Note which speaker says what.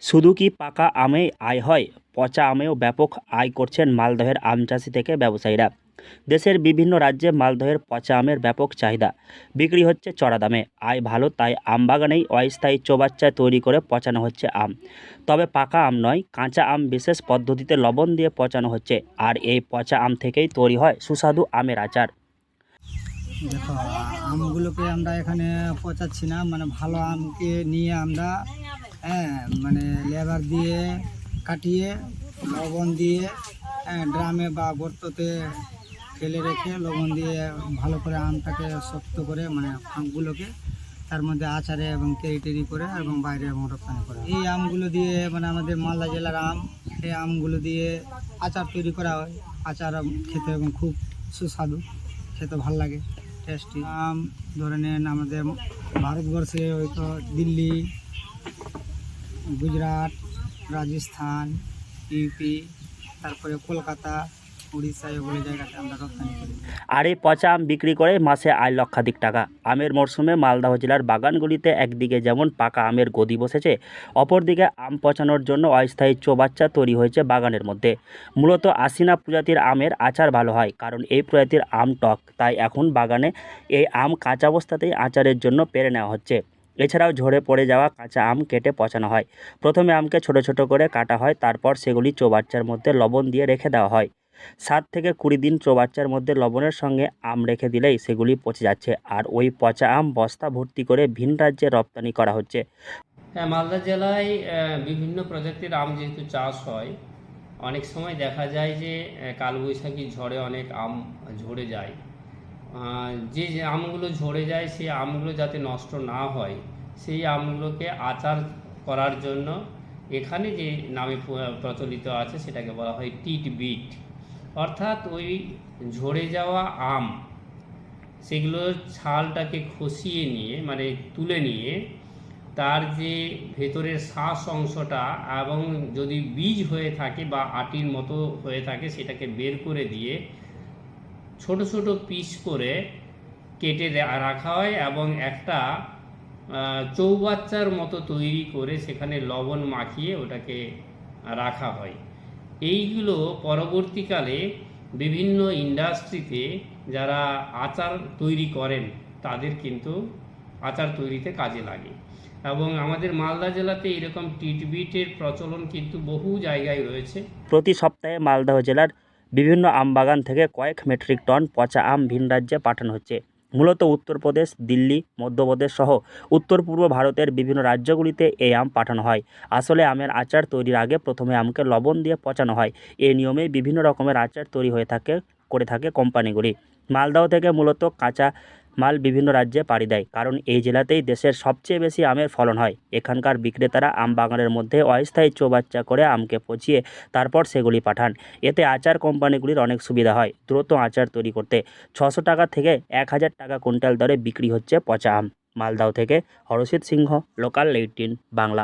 Speaker 1: শুধু কি পাকা আমেই আয় হয়, পচা আমেও ব্যাপক আয় করছেন মালদহের আম চাষি থেকে ব্যবসায়ীরা। দেশের বিভিন্ন রাজ্যে মালদহের পচা আমের ব্যাপক চাহিদা, বিক্রি হচ্ছে চড়া দামে। আয় ভালো, তাই আম বাগানেই অস্থায়ী চৌবাচ্চা তৈরি করে পচানো হচ্ছে আম। তবে পাকা আম নয়, কাঁচা আম বিশেষ পদ্ধতিতে লবণ দিয়ে পচানো হচ্ছে, আর এই পচা আম থেকেই তৈরি হয় সুস্বাদু আমের আচার।
Speaker 2: দেখো, আমগুলোকে আমরা এখানে পচাচ্ছি না, মানে ভালো আমকে নিয়ে আমরা মানে লেবার দিয়ে কাটিয়ে লবণ দিয়ে ড্রামে বা গর্ততে ফেলে রেখে লবণ দিয়ে ভালো করে আমটাকে শক্ত করে মানে আমগুলোকে তার মধ্যে আচারে এবং কেরি করে এবং বাইরে এবং রপ্তানি করে। এই আমগুলো দিয়ে মানে আমাদের মালদা জেলার আম, এই আমগুলো দিয়ে আচার তৈরি করা হয়। আচার খেতে এবং খুব সুস্বাদু, খেতে ভালো লাগে, টেস্টি। আম ধরে নেন আমাদের ভারতবর্ষে হয়তো দিল্লি, গুজরাট, রাজস্থান, ইউপি, তারপরে কলকাতা, উড়িষ্যা, এগুলো জায়গাতে আমরা রপ্তানি করি।
Speaker 1: আর এই পচা আম বিক্রি করে মাসে আয় লক্ষাধিক টাকা। আমের মরশুমে মালদহ জেলার বাগানগুলিতে একদিকে যেমন পাকা আমের গদি বসেছে, অপরদিকে আম পচানোর জন্য অস্থায়ী চৌবাচ্চা তৈরি হয়েছে বাগানের মধ্যে। মূলত আশিনা প্রজাতির আমের আচার ভালো হয়, কারণ এই প্রজাতির আম টক, তাই এখন বাগানে এই আম কাঁচা অবস্থাতেই আচারের জন্য পেরে নেওয়া হচ্ছে। এছাড়াও ঝরে পড়ে যাওয়া কাঁচা আম কেটে পচানো হয়। প্রথমে আমকে ছোট ছোট করে কাটা হয়, তারপর সেগুলি চৌবাচ্চার মধ্যে লবণ দিয়ে রেখে দেওয়া হয়। 7 থেকে 20 দিন চৌবাচ্চার মধ্যে লবণের সঙ্গে আম রেখে দিলেই সেগুলি পচে যাচ্ছে, আর ওই পচা আম বস্তা ভর্তি করে ভিন রাজ্যে রপ্তানি করা হচ্ছে।
Speaker 3: হ্যাঁ, মালদা জেলায় বিভিন্ন প্রজাতির আম যেহেতু চাষ হয়, অনেক সময় দেখা যায় যে কালবৈশাখী ঝড়ে অনেক আম ঝরে যায়। যে যে আমগুলো ঝরে যায় সেই আমগুলো যাতে নষ্ট না হয়, সেই আমগুলোকে আচার করার জন্য এখানে যে নামে প্রচলিত আছে সেটাকে বলা হয় টিট বিট। অর্থাৎ ওই ঝরে যাওয়া আম, সেগুলোর ছালটাকে খসিয়ে নিয়ে মানে তুলে নিয়ে তার যে ভেতরের শ্বাস অংশটা এবং যদি বীজ হয়ে থাকে বা আটির মতো হয়ে থাকে সেটাকে বের করে দিয়ে ছোট ছোট পিস করে কেটে রাখা হয় এবং একটা চৌবাচ্চার মতো তৈরি করে সেখানে লবণ মাখিয়ে ওটাকে রাখা হয়। এইগুলো পরবর্তীকালে বিভিন্ন ইন্ডাস্ট্রিতে যারা আচার তৈরি করেন তাদের কিন্তু আচার তৈরিতে কাজে লাগে। এবং আমাদের মালদা জেলাতে এরকম টিটবিটের প্রচলন কিন্তু বহু জায়গায় রয়েছে।
Speaker 1: প্রতি সপ্তাহে মালদহ জেলার বিভিন্ন আম বাগান থেকে কয়েক মেট্রিক টন পচা আম ভিন রাজ্যে পাঠানো হচ্ছে। মূলত উত্তরপ্রদেশ, দিল্লি, মধ্যপ্রদেশ সহ উত্তর পূর্ব ভারতের বিভিন্ন রাজ্যগুলিতে এই আম পাঠানো হয়। আসলে আমের আচার তৈরির আগে প্রথমে আমকে লবণ দিয়ে পচানো হয়। এই নিয়মেই বিভিন্ন রকমের আচার তৈরি করে থাকে কোম্পানিগুলি। মালদহ থেকে মূলত কাঁচা মাল বিভিন্ন রাজ্যে পাড়ি দেয়, কারণ এই জেলাতেই দেশের সবচেয়ে বেশি আমের ফলন হয়। এখানকার বিক্রেতারা আম বাগানের মধ্যে অস্থায়ী চৌবাচ্চা করে আমকে পচিয়ে তারপর সেগুলি পাঠান। এতে আচার কোম্পানিগুলির অনেক সুবিধা হয় দ্রুত আচার তৈরি করতে। 600 টাকা থেকে 1000 টাকা কুইন্টাল দরে বিক্রি হচ্ছে পচা আম। মালদহ থেকে হরষিত সিংহ, লোকাল 18 বাংলা।